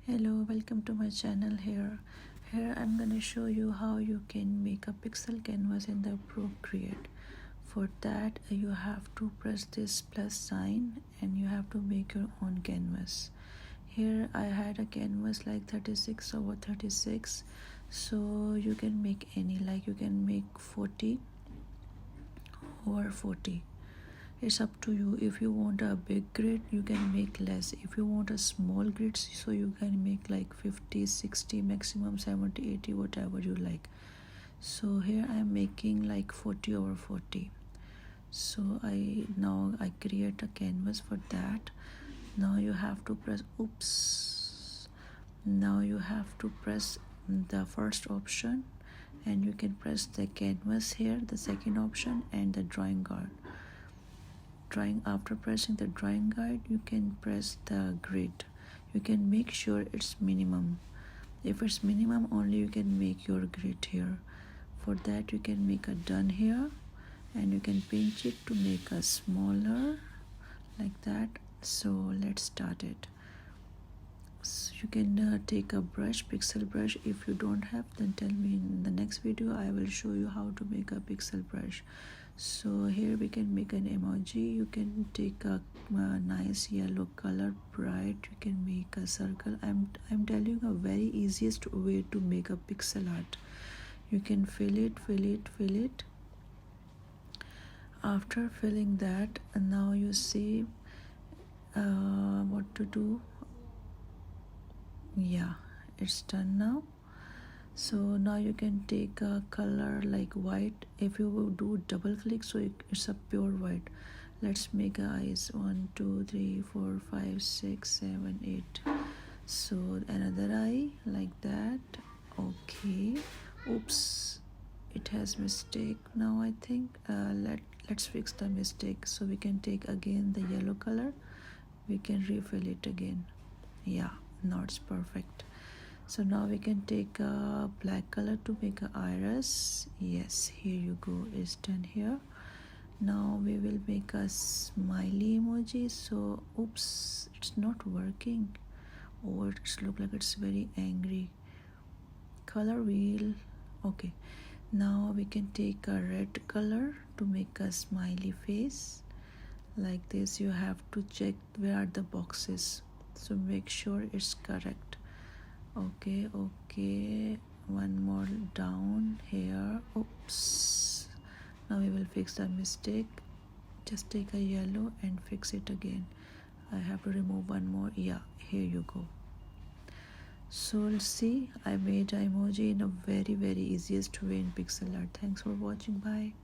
Hello, welcome to my channel. Here I'm gonna show you how you can make a pixel canvas in the Procreate. For that you have to press this plus sign and you have to make your own canvas. Here I had a canvas like 36 over 36, so you can make any, like you can make 40 over 40. It's up to you. If you want a big grid you can make less. If you want a small grid, so you can make like 50, 60, maximum 70, 80, whatever you like. So here I am making like 40 over 40. So I create a canvas for that. Now you have to press now you have to press the first option, and you can press the canvas here, the second option, and the drawing guide. After pressing the drawing guide you can press the grid. You can make sure it's minimum. If it's minimum only you can make your grid here. For that you can make a done here, and you can pinch it to make a smaller like that. So let's start it. So you can take a brush, pixel brush. If you don't have, then tell me. In the next video I will show you how to make a pixel brush. So here we can make an emoji. You can take a nice yellow color, bright. You can make a circle. I'm telling you a very easiest way to make a pixel art. You can fill it. After filling that, now you see what to do. Yeah, it's done now. So now you can take a color like white. If you will do double click, so it's a pure white. Let's make eyes 1 2 3 4 5 6 7 8. So another eye like that. Okay, oops, it has mistake now. I think let's fix the mistake. So we can take again the yellow color, we can refill it again. Yeah, now it's perfect. So now we can take a black color to make a iris. Yes, here you go, it's done here. Now we will make a smiley emoji. So oops, it's not working. Oh, it's look like it's very angry. Color wheel. Okay, now we can take a red color to make a smiley face like this. You have to check where are the boxes, so make sure it's correct. Okay, one more down here. Oops, now we will fix the mistake. Just take a yellow and fix it again. I have to remove one more. Yeah, here you go. So see, I made an emoji in a very easiest way in pixel art. Thanks for watching. Bye.